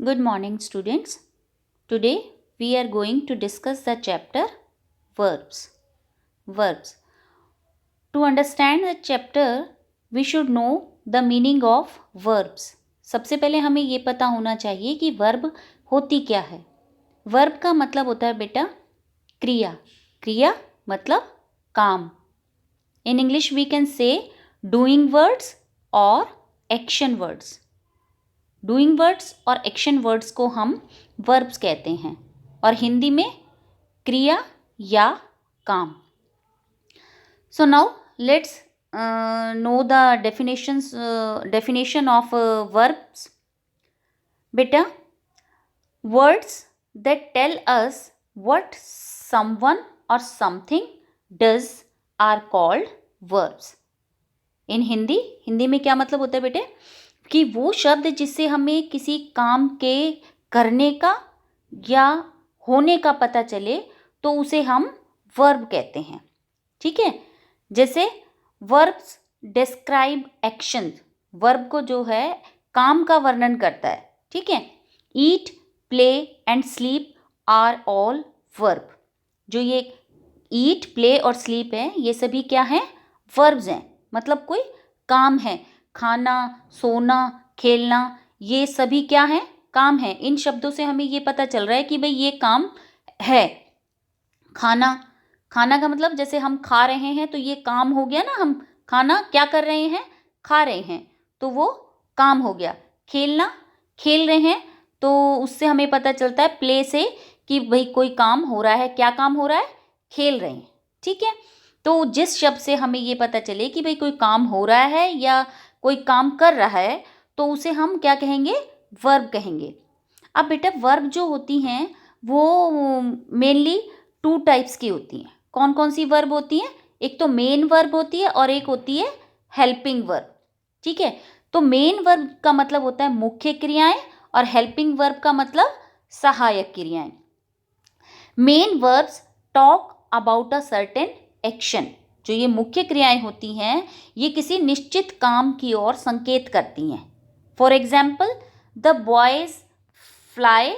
Good morning, students. Today we are going to discuss the chapter verbs. Verbs. To understand the chapter, we should know the meaning of verbs. सबसे पहले हमें ये पता होना चाहिए कि वर्ब होती क्या है. वर्ब का मतलब होता है बेटा क्रिया. क्रिया मतलब काम. In English we can say doing words or action words. Doing words और एक्शन वर्ड्स को हम वर्ब्स कहते हैं और हिंदी में क्रिया या काम. So now let's know the definition of verbs. बेटा, words that tell us what someone or something does are called verbs. In Hindi में क्या मतलब होता है बेटे कि वो शब्द जिससे हमें किसी काम के करने का या होने का पता चले तो उसे हम वर्ब कहते हैं. ठीक है. जैसे वर्ब्स डिस्क्राइब एक्शन. वर्ब को जो है काम का वर्णन करता है. ठीक है. Eat, play and sleep are all verb. जो ये ईट, प्ले और स्लीप है ये सभी क्या हैं? वर्ब्स हैं. मतलब कोई काम है. खाना, सोना, खेलना, ये सभी क्या हैं? काम है. इन शब्दों से हमें ये पता चल रहा है कि भाई ये काम है. खाना का मतलब जैसे हम खा रहे हैं तो ये काम हो गया ना. हम खाना क्या कर रहे हैं? खा रहे हैं, तो वो काम हो गया. खेलना, खेल रहे हैं, तो उससे हमें पता चलता है प्ले से कि भाई कोई काम हो रहा है. क्या काम हो रहा है? खेल रहे हैं. ठीक है. तो जिस शब्द से हमें ये पता चले कि भाई कोई काम हो रहा है या कोई काम कर रहा है तो उसे हम क्या कहेंगे? वर्ब कहेंगे. अब बेटा वर्ब जो होती हैं वो मेनली 2 टाइप्स की होती हैं. कौन कौन सी वर्ब होती हैं? एक तो मेन वर्ब होती है और एक होती है हेल्पिंग वर्ब. ठीक है. तो मेन वर्ब का मतलब होता है मुख्य क्रियाएं और हेल्पिंग वर्ब का मतलब सहायक क्रियाएं. Main verbs talk about a certain action. जो ये मुख्य क्रियाएं होती हैं ये किसी निश्चित काम की ओर संकेत करती हैं. For example, the boys fly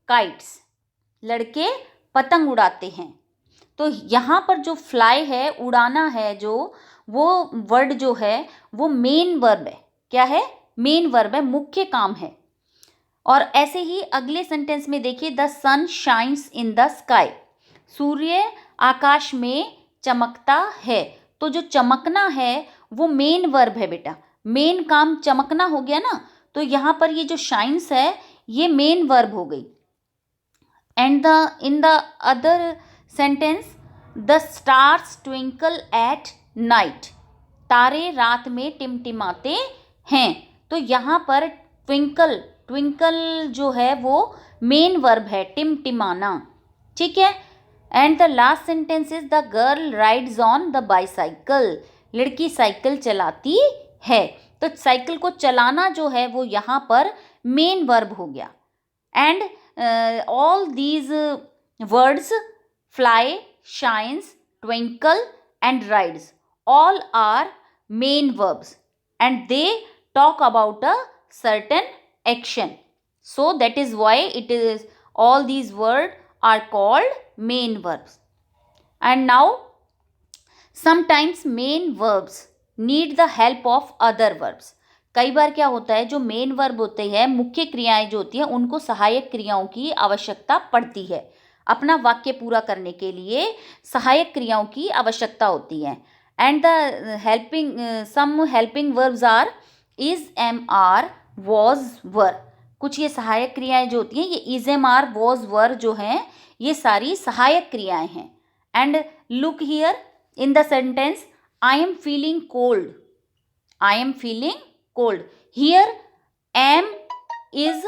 kites. लड़के पतंग उड़ाते हैं. तो यहाँ पर जो फ्लाई है, उड़ाना है, जो वो वर्ड जो है वो मेन वर्ब है. क्या है? मेन वर्ब है, मुख्य काम है. और ऐसे ही अगले सेंटेंस में देखिए, the sun shines in the sky. सूर्य आकाश में चमकता है. तो जो चमकना है वो मेन वर्ब है बेटा. मेन काम चमकना हो गया ना. तो यहाँ पर ये जो शाइन्स है ये मेन वर्ब हो गई. And in the other sentence, the stars twinkle at night. तारे रात में टिमटिमाते हैं. तो यहाँ पर ट्विंकल जो है वो मेन वर्ब है, टिमटिमाना. ठीक है. And the last sentence is, the girl rides on the bicycle. लड़की साइकिल चलाती है. तो साइकिल को चलाना जो है वो यहाँ पर मेन वर्ब हो गया. And all these words, fly, shines, twinkle and rides, all are main verbs and they talk about a certain action. So that is why it is all these words are called main verbs. And now sometimes main verbs need the help of other verbs. कई बार क्या होता है, जो main verb होते हैं, मुख्य क्रियाएं जो होती हैं, उनको सहायक क्रियाओं की आवश्यकता पड़ती है. अपना वाक्य पूरा करने के लिए सहायक क्रियाओं की आवश्यकता होती है. And the some helping verbs are is, am, are, was, were. कुछ ये सहायक क्रियाएं जो होती हैं, ये is, am, are, was, were जो हैं ये सारी सहायक क्रियाएं हैं. And look here in the sentence, I am feeling cold. I am feeling cold. Here am is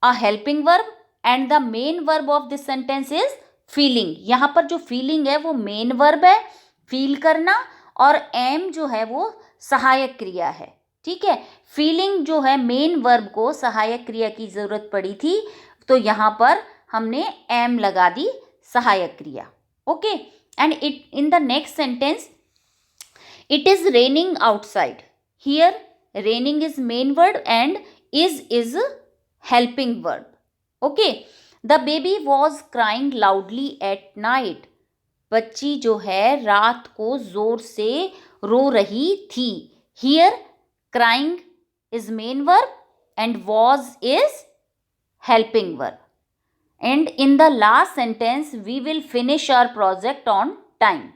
a helping verb and the main verb of this sentence is feeling. यहाँ पर जो feeling है वो main verb है, feel करना, और M जो है वो सहायक क्रिया है. ठीक है. फीलिंग जो है मेन वर्ब को सहायक क्रिया की जरूरत पड़ी थी तो यहाँ पर हमने एम लगा दी, सहायक क्रिया. Okay. And it in the next sentence, it is raining outside. Here raining is main word and is helping verb. Okay, the baby was crying loudly at night. बच्ची जो है रात को जोर से रो रही थी. Here crying is main verb and was is helping verb. And in the last sentence we will finish our project on time.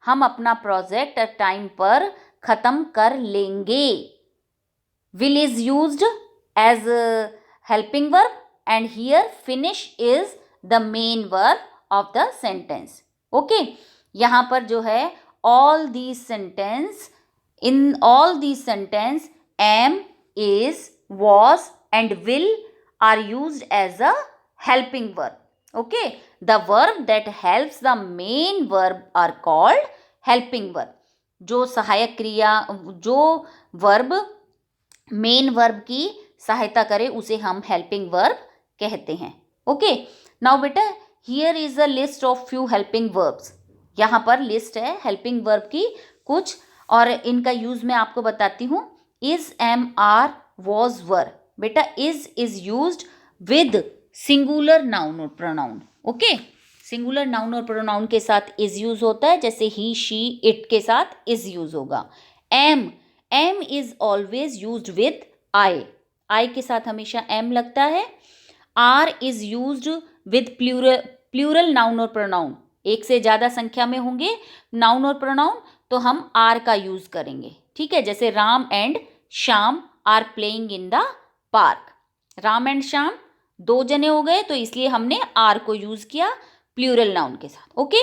हम अपना प्रोजेक्ट टाइम पर खत्म कर लेंगे. Will is used as a helping verb and here finish is the main verb of the sentence. Okay, यहाँ पर जो है all these sentence, in all these sentence am, is, was and will are used as a helping verb. Okay, the verb that helps the main verb are called helping verb. जो सहायक क्रिया, जो verb main verb की सहायता करे उसे हम helping verb कहते हैं. ओके, नाउ बेटा here is a list of few helping verbs. यहाँ पर लिस्ट है हेल्पिंग वर्ब की कुछ, और इनका यूज मैं आपको बताती हूँ. इज, एम, आर, वॉज, वर. बेटा is used with singular noun और प्रोनाउन. ओके, सिंगुलर नाउन और प्रोनाउन के साथ इज यूज होता है, जैसे ही, शी, इट के साथ इज यूज होगा. Am is always used with I. I के साथ हमेशा एम लगता है. Are is used with plural noun और प्रोनाउन. एक से ज़्यादा संख्या में होंगे नाउन और प्रोनाउन तो हम आर का यूज करेंगे. ठीक है, जैसे Ram and Shyam are playing in the park. Ram and Shyam 2 जने हो गए तो इसलिए हमने आर को यूज किया प्लूरल नाउन के साथ. ओके,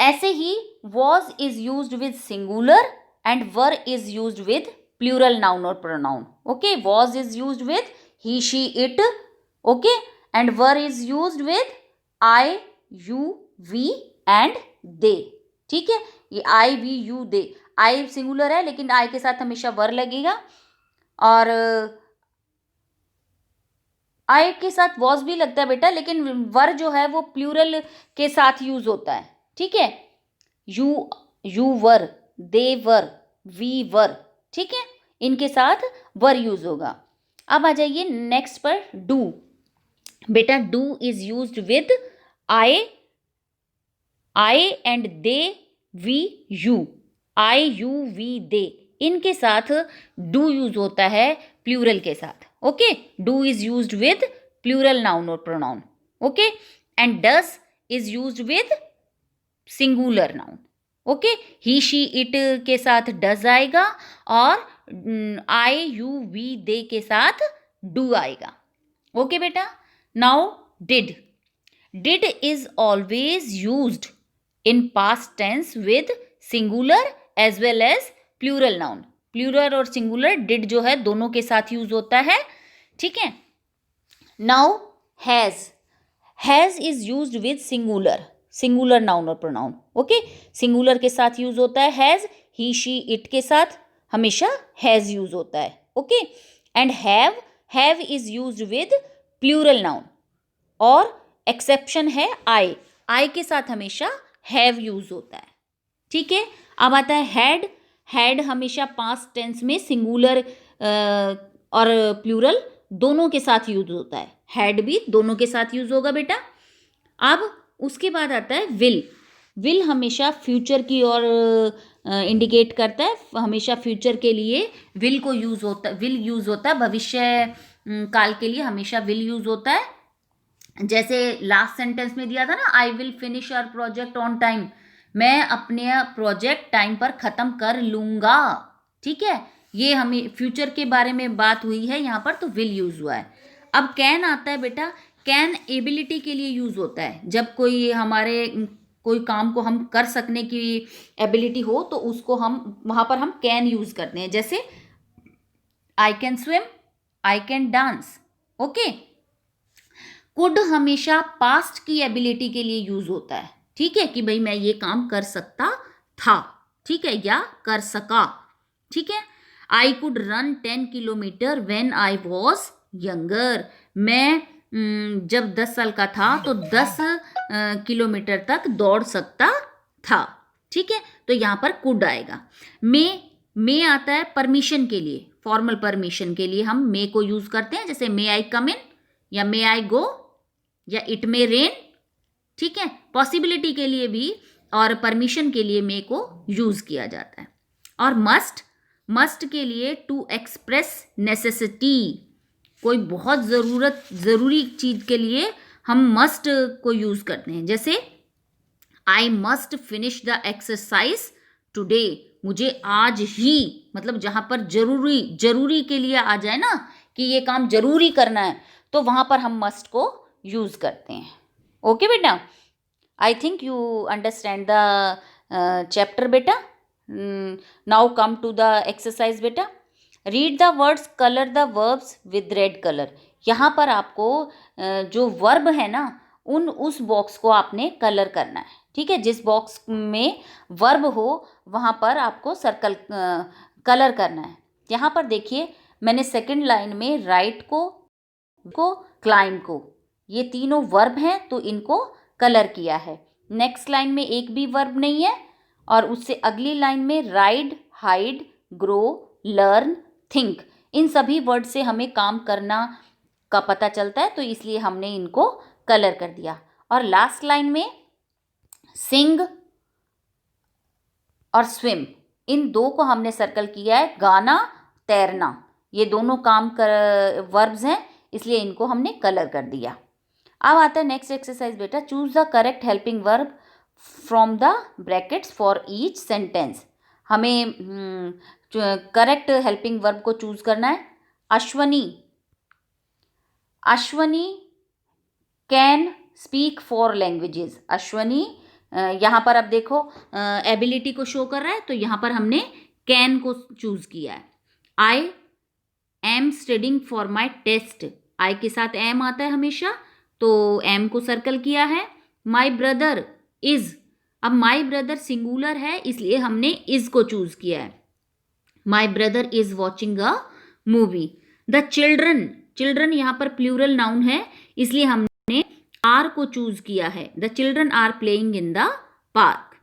ऐसे he was is used with singular and were is used with plural noun or pronoun. Okay, was is used with he, she, it. Okay, and were is used with I, you, we and they. ठीक है, ये I, we, you, they. I singular है लेकिन I के साथ हमेशा वर लगेगा, और I के साथ was भी लगता है बेटा, लेकिन वर जो है वो प्लूरल के साथ यूज होता है. ठीक है, you were, they were, we were. ठीक है, इनके साथ वर यूज होगा. अब आ जाइए नेक्स्ट पर डू. बेटा do is used with I and they, we, you. I, you, we, they, इनके साथ डू यूज होता है प्लूरल के साथ. Okay, do is used with plural noun और pronoun. Okay, and does is used with singular noun. Okay, he, she, it के साथ does आएगा और आई, यू, वी, दे के साथ डू आएगा. ओके बेटा, now did is always used in past tense with singular as well as plural noun. Plural और singular did जो है दोनों के साथ यूज होता है. ठीक है, now has is used with singular noun और प्रोनाउन. ओके, सिंगुलर के साथ यूज होता है हैज. ही, शी, इट के साथ हमेशा हैज यूज होता है. Okay, and have is used with plural noun, और एक्सेप्शन है आई के साथ हमेशा हैव यूज होता है. ठीक है, अब आता है हैड हमेशा पास्ट टेंस में सिंगुलर और प्लूरल दोनों के साथ यूज होता है. हैड भी दोनों के साथ यूज होगा बेटा. अब उसके बाद आता है विल हमेशा फ्यूचर की ओर इंडिकेट करता है. हमेशा फ्यूचर के लिए विल यूज होता है. भविष्य काल के लिए हमेशा विल यूज होता है. जैसे लास्ट सेंटेंस में दिया था ना, I will finish our project on time. मैं अपने प्रोजेक्ट टाइम पर ख़त्म कर लूँगा. ठीक है, ये हमें फ्यूचर के बारे में बात हुई है यहाँ पर, तो विल यूज़ हुआ है. अब कैन आता है बेटा. कैन एबिलिटी के लिए यूज़ होता है. जब कोई काम को हम कर सकने की एबिलिटी हो तो उसको हम वहाँ पर हम कैन यूज़ करते हैं. जैसे I can swim, I can dance. Okay, could हमेशा पास्ट की एबिलिटी के लिए यूज़ होता है. ठीक है, कि भाई मैं ये काम कर सकता था. ठीक है, या कर सका. ठीक है, I could run 10 kilometre when I was younger. मैं जब 10 साल का था तो 10 किलोमीटर तक दौड़ सकता था. ठीक है, तो यहाँ पर कुड आएगा. मे आता है परमिशन के लिए. फॉर्मल परमिशन के लिए हम मे को यूज करते हैं, जैसे मे आई कम इन या मे आई गो या इट मे रेन, ठीक है। पॉसिबिलिटी के लिए भी और परमिशन के लिए मे को यूज किया जाता है। और मस्ट के लिए टू एक्सप्रेस नेसेसिटी, कोई बहुत जरूरी चीज के लिए हम मस्ट को यूज करते हैं, जैसे I must finish the exercise today, मुझे आज ही, मतलब जहां पर जरूरी के लिए आ जाए ना कि ये काम जरूरी करना है, तो वहां पर हम मस्ट को यूज करते हैं। ओके बेटा, I think you understand the chapter बेटा। Now come to the exercise बेटा। Read the words, colour the verbs with red colour. यहाँ पर आपको जो वर्ब है ना उस बॉक्स को आपने कलर करना है, ठीक है। जिस बॉक्स में वर्ब हो वहाँ पर आपको सर्कल कलर करना है। यहाँ पर देखिए मैंने सेकंड लाइन में राइट को क्लाइंब को, ये तीनों वर्ब हैं तो इनको कलर किया है। नेक्स्ट लाइन में एक भी वर्ब नहीं है, और उससे अगली लाइन में ride, hide, grow, learn, think, इन सभी वर्ड से हमें काम करना का पता चलता है, तो इसलिए हमने इनको कलर कर दिया। और लास्ट लाइन में सिंग और स्विम, इन दो को हमने सर्कल किया है। गाना, तैरना, ये दोनों काम कर वर्ब्स हैं, इसलिए इनको हमने कलर कर दिया। अब आता है नेक्स्ट एक्सरसाइज बेटा। Choose the correct helping verb from the brackets for each sentence. हमें करेक्ट हेल्पिंग वर्ब को चूज करना है। Ashwani can speak 4 languages. Ashwani, यहाँ पर अब देखो एबिलिटी को शो कर रहा है, तो यहाँ पर हमने कैन को चूज किया है। I am studying for my test, I के साथ एम आता है हमेशा, तो एम को सर्कल किया है। माई ब्रदर इज, अब माई ब्रदर सिंगुलर है इसलिए हमने इज को चूज किया है। My brother is watching a movie. The children यहाँ पर प्लूरल नाउन है, इसलिए हमने आर को चूज किया है। The children are playing in the park.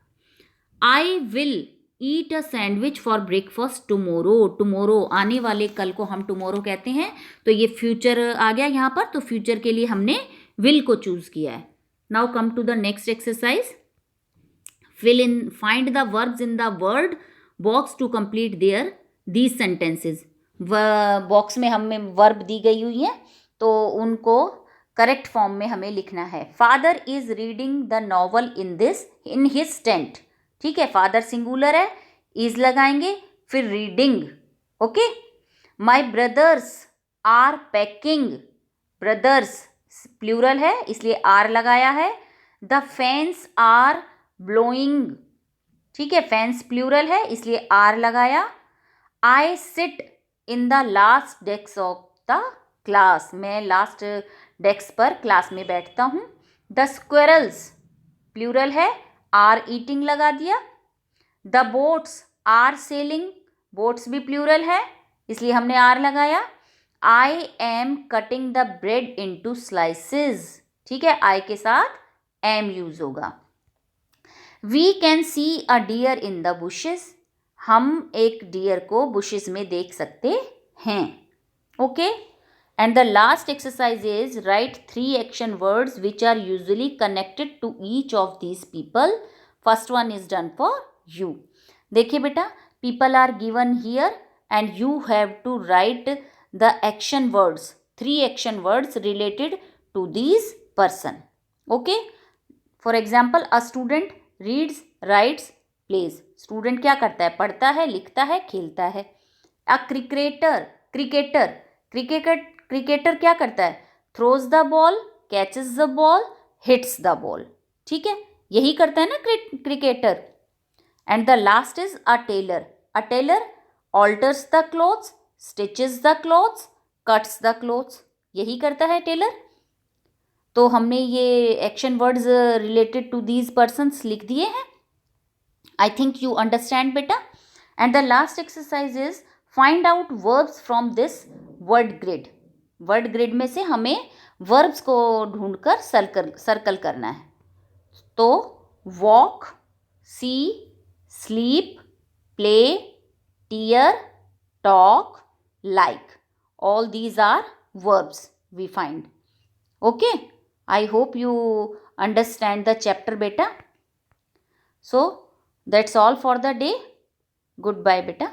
I will eat a sandwich for breakfast tomorrow. Tomorrow, आने वाले कल को हम टुमोरो कहते हैं, तो ये फ्यूचर आ गया यहाँ पर, तो फ्यूचर के लिए हमने विल को चूज किया है। Now come to the next exercise. Find the verbs in the word box to complete these sentences. Box में हमें वर्ब दी गई हुई है, तो उनको करेक्ट फॉर्म में हमें लिखना है। Father is reading the novel in his tent, ठीक है। फादर सिंगुलर है, इज लगाएंगे, फिर reading, okay. My brothers are packing, brothers plural है इसलिए आर लगाया है। द फैंस आर ब्लोइंग, ठीक है, फैंस प्लूरल है इसलिए आर लगाया। I sit in the last desk of the class, मैं लास्ट डेस्क पर क्लास में बैठता हूँ। द स्क्वेरल्स प्लूरल है, आर ईटिंग लगा दिया। The boats are sailing, boats भी प्लूरल है इसलिए हमने आर लगाया। I am cutting the bread into slices, ठीक है, आई के साथ एम यूज होगा। We can see a deer in the bushes, हम एक डियर को बुशेस में देख सकते हैं, okay. And the last exercise is write 3 action words which are usually connected to each of these people. First one is done for you. देखिए बेटा, people are given here and you have to write the action words, 3 action words related to these person. Okay? For example, a student reads, writes, plays. Student क्या करता है? पढ़ता है, लिखता है, खेलता है. A क्रिकेटर क्या करता है? Throws the ball, catches the ball, hits the ball, ठीक है, यही करता है ना cricketer. And the last is a tailor alters the clothes, stitches the clothes, cuts the clothes, यही करता है टेलर। तो हमने ये action words related to these persons लिख दिए हैं। आई थिंक यू अंडरस्टैंड बेटा। And the last exercise is find out verbs from this word grid. Word grid में से हमें वर्ब्स को ढूंढकर सर्कल करना है। तो walk, see, sleep, play, tear, talk, like. All these are verbs we find. Okay, I hope you understand the chapter beta. So that's all for the day. Goodbye beta.